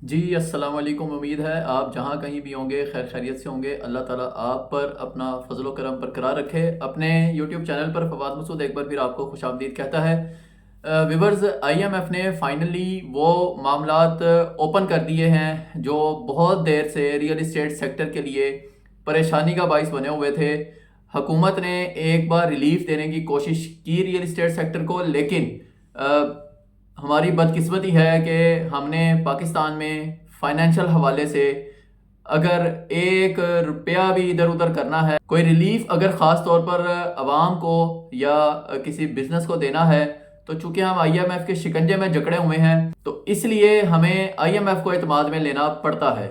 जी अस्सलाम वालेकुम। उम्मीद है आप जहाँ कहीं भी होंगे खैर खैरियत से होंगे। अल्लाह ताला आप पर अपना फजल करम बरकरार रखे। अपने यूट्यूब चैनल पर फवाद मसूद एक बार फिर आपको खुशामदीद कहता है। विवर्स, आईएमएफ ने फाइनली वो मामलात ओपन कर दिए हैं जो बहुत देर से रियल इस्टेट सेक्टर के लिए परेशानी का बाइस बने हुए थे। हुकूमत ने एक बार रिलीफ देने की कोशिश की रियल इस्टेट सेक्टर को, लेकिन हमारी बदकिस्मती है कि हमने पाकिस्तान में फाइनेंशियल हवाले से अगर एक रुपया भी इधर उधर करना है, कोई रिलीफ अगर ख़ास तौर पर आवाम को या किसी बिजनेस को देना है, तो चूंकि हम आईएमएफ के शिकंजे में जकड़े हुए हैं तो इसलिए हमें आईएमएफ को एतमाद में लेना पड़ता है।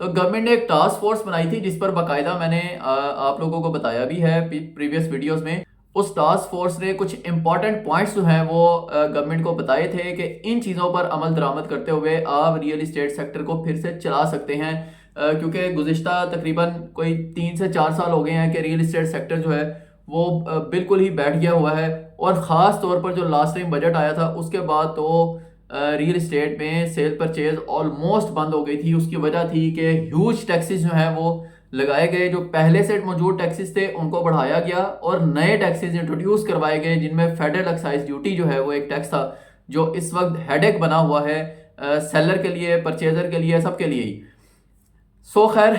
तो गवर्नमेंट ने एक टास्क फोर्स बनाई थी जिस पर बाकायदा मैंने आप लोगों को बताया भी है प्रीवियस वीडियोस में। उस टास्क फोर्स ने कुछ इंपॉर्टेंट पॉइंट्स जो हैं वो गवर्नमेंट को बताए थे कि इन चीज़ों पर अमल दरामद करते हुए आप रियल इस्टेट सेक्टर को फिर से चला सकते हैं। क्योंकि गुज़िश्ता तकरीबन कोई 3 से 4 साल हो गए हैं कि रियल इस्टेट सेक्टर जो है वो बिल्कुल ही बैठ गया हुआ है। और ख़ास तौर पर जो लास्ट टाइम बजट आया था उसके बाद तो रियल इस्टेट में सेल परचेज ऑलमोस्ट बंद हो गई थी। उसकी वजह थी कि ह्यूज टैक्सेस जो हैं वो लगाए गए, जो पहले से मौजूद टैक्सेस थे उनको बढ़ाया गया और नए टैक्सेस इंट्रोड्यूस करवाए गए, जिनमें फेडरल एक्साइज ड्यूटी जो है वो एक टैक्स था जो इस वक्त हेडेक बना हुआ है सेलर के लिए, परचेजर के लिए, सबके लिए ही। सो खैर,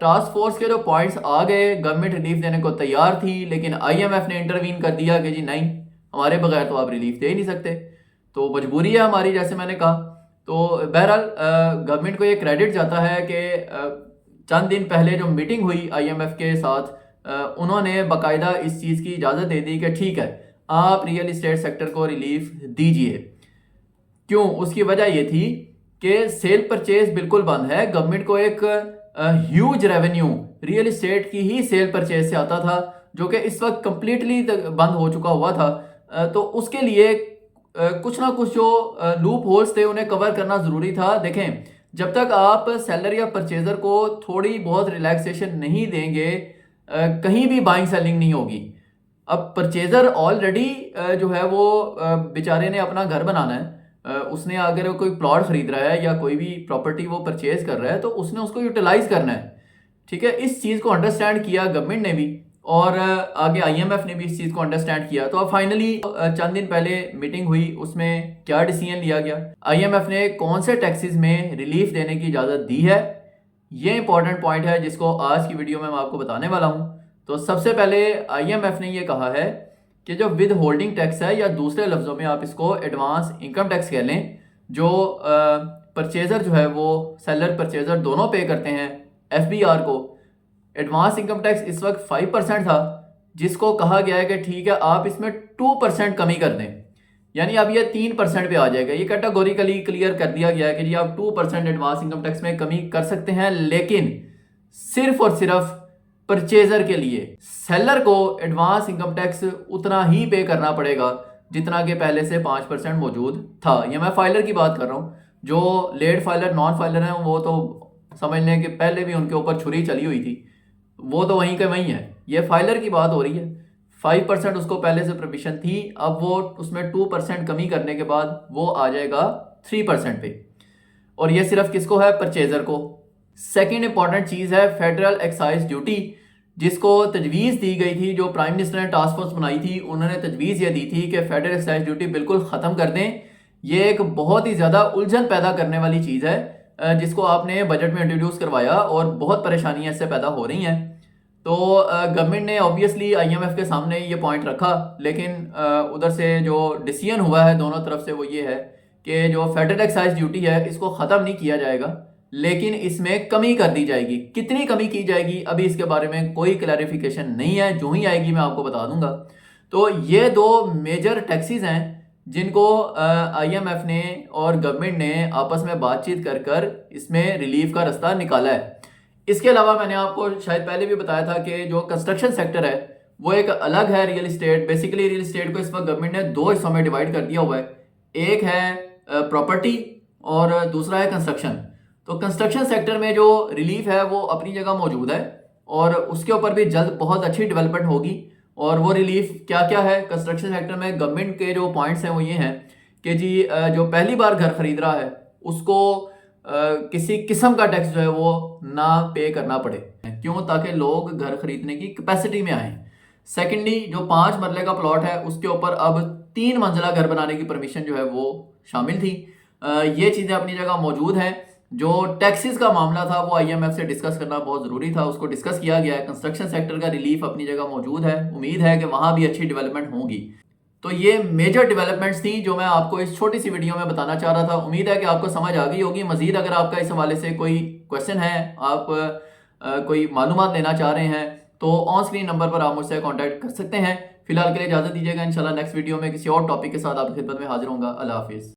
टास्क फोर्स के जो पॉइंट्स आ गए, गवर्नमेंट रिलीफ देने को तैयार थी, लेकिन आईएमएफ ने इंटरवीन कर दिया कि जी नहीं, हमारे बगैर तो आप रिलीफ दे ही नहीं सकते, तो मजबूरी है हमारी, जैसे मैंने कहा। तो बहरहाल गवर्नमेंट को ये क्रेडिट जाता है कि चंद दिन पहले जो मीटिंग हुई आईएमएफ के साथ, उन्होंने बाकायदा इस चीज़ की इजाज़त दे दी कि ठीक है, आप रियल इस्टेट सेक्टर को रिलीफ दीजिए। क्यों? उसकी वजह ये थी कि सेल परचेज बिल्कुल बंद है। गवर्नमेंट को एक ह्यूज रेवेन्यू रियल इस्टेट की ही सेल परचेज से आता था, जो कि इस वक्त कंप्लीटली बंद हो चुका हुआ था। तो उसके लिए कुछ ना कुछ जो लूप होल्स थे उन्हें कवर करना ज़रूरी था। देखें, जब तक आप सेलर या परचेजर को थोड़ी बहुत रिलैक्सेशन नहीं देंगे, कहीं भी बाइंग सेलिंग नहीं होगी। अब परचेजर ऑलरेडी जो है वो बेचारे ने अपना घर बनाना है, उसने अगर कोई प्लॉट खरीद रहा है या कोई भी प्रॉपर्टी वो परचेज कर रहा है तो उसने उसको यूटिलाइज करना है। ठीक है, इस चीज़ को अंडरस्टैंड किया गवर्नमेंट ने भी, और आगे आईएमएफ ने भी इस चीज़ को अंडरस्टैंड किया। तो अब फाइनली चंद दिन पहले मीटिंग हुई, उसमें क्या डिसीजन लिया गया, आईएमएफ ने कौन से टैक्सेस में रिलीफ देने की इजाज़त दी है, ये इंपॉर्टेंट पॉइंट है जिसको आज की वीडियो में मैं आपको बताने वाला हूँ। तो सबसे पहले आईएमएफ ने ये कहा है कि जो विद होल्डिंग टैक्स है, या दूसरे लफ्ज़ों में आप इसको एडवांस इनकम टैक्स कह लें, जो परचेज़र जो है वो सेलर परचेज़र दोनों पे करते हैं एफबीआर को। एडवांस इनकम टैक्स इस वक्त 5% था, जिसको कहा गया है कि ठीक है आप इसमें 2% कमी कर दें, यानी अब ये 3% पे आ जाएगा। ये कैटेगोरिकली क्लियर कर दिया गया है कि जी आप 2% एडवांस इनकम टैक्स में कमी कर सकते हैं, लेकिन सिर्फ और सिर्फ परचेजर के लिए। सेलर को एडवांस इनकम टैक्स उतना ही पे करना पड़ेगा जितना कि पहले से 5% मौजूद था। ये मैं फाइलर की बात कर रहा हूँ। जो लेट फाइलर, नॉन फाइलर हैं, वो तो समझ लें कि पहले भी उनके ऊपर छुरी चली हुई थी, वो तो वहीं के वहीं है। ये फाइलर की बात हो रही है। 5% उसको पहले से परमिशन थी, अब वो उसमें 2% कमी करने के बाद वो आ जाएगा 3% पे, और ये सिर्फ किसको है? परचेजर को। सेकेंड इंपॉर्टेंट चीज़ है फेडरल एक्साइज ड्यूटी, जिसको तजवीज़ दी गई थी। जो प्राइम मिनिस्टर ने टास्क फोर्स बनाई थी, उन्होंने तजवीज़ ये दी थी कि फेडरल एक्साइज ड्यूटी बिल्कुल ख़त्म कर दें। ये एक बहुत ही ज़्यादा उलझन पैदा करने वाली चीज़ है, जिसको आपने बजट में इंट्रोड्यूस करवाया और बहुत परेशानियाँ इससे पैदा हो रही हैं। तो गवर्नमेंट ने ऑब्वियसली आईएमएफ के सामने ये पॉइंट रखा, लेकिन उधर से जो डिसीजन हुआ है दोनों तरफ से वो ये है कि जो फेडरल एक्साइज ड्यूटी है इसको ख़त्म नहीं किया जाएगा, लेकिन इसमें कमी कर दी जाएगी। कितनी कमी की जाएगी अभी इसके बारे में कोई क्लैरिफिकेशन नहीं है, जो ही आएगी मैं आपको बता दूंगा। तो ये दो मेजर टैक्सेस हैं जिनको आईएमएफ ने और गवर्नमेंट ने आपस में बातचीत कर कर इसमें रिलीफ का रास्ता निकाला है। इसके अलावा मैंने आपको शायद पहले भी बताया था कि जो कंस्ट्रक्शन सेक्टर है वो एक अलग है real estate. Basically real estate को इस वक्त गवर्नमेंट ने दो हिस्सों में डिवाइड कर दिया हुआ है, एक है प्रॉपर्टी और दूसरा है कंस्ट्रक्शन। तो कंस्ट्रक्शन सेक्टर में जो रिलीफ है वो अपनी जगह मौजूद है और उसके ऊपर भी जल्द बहुत अच्छी डेवलपमेंट होगी। और वो रिलीफ क्या क्या है कंस्ट्रक्शन सेक्टर में, गवर्नमेंट के जो पॉइंट्स हैं वो ये हैं कि जी जो पहली बार घर खरीद रहा है उसको किसी किस्म का टैक्स जो है वो ना पे करना पड़े। क्यों? ताकि लोग घर खरीदने की कैपेसिटी में आए। सेकेंडली, जो 5 मरले का प्लॉट है उसके ऊपर अब 3 मंजिला घर बनाने की परमिशन जो है वो शामिल थी। ये चीज़ें अपनी जगह मौजूद हैं। जो टैक्सेस का मामला था वो IMF से डिस्कस करना बहुत ज़रूरी था, उसको डिस्कस किया गया है। कंस्ट्रक्शन सेक्टर का रिलीफ अपनी जगह मौजूद है, उम्मीद है कि वहाँ भी अच्छी डेवलपमेंट होगी। तो ये मेजर डेवलपमेंट्स थी जो मैं आपको इस छोटी सी वीडियो में बताना चाह रहा था। उम्मीद है कि आपको समझ आ गई होगी। मजीद अगर आपका इस हवाले से कोई क्वेश्चन है, आप कोई मालूमात लेना चाह रहे हैं, तो ऑन स्क्रीन नंबर पर आप मुझसे कांटेक्ट कर सकते हैं। फिलहाल के लिए इजाज़त दीजिएगा। इंशाल्लाह नेक्स्ट वीडियो में किसी और टॉपिक के साथ आपकी खिदमत में हाजिर होऊंगा। अल्लाह हाफिज़।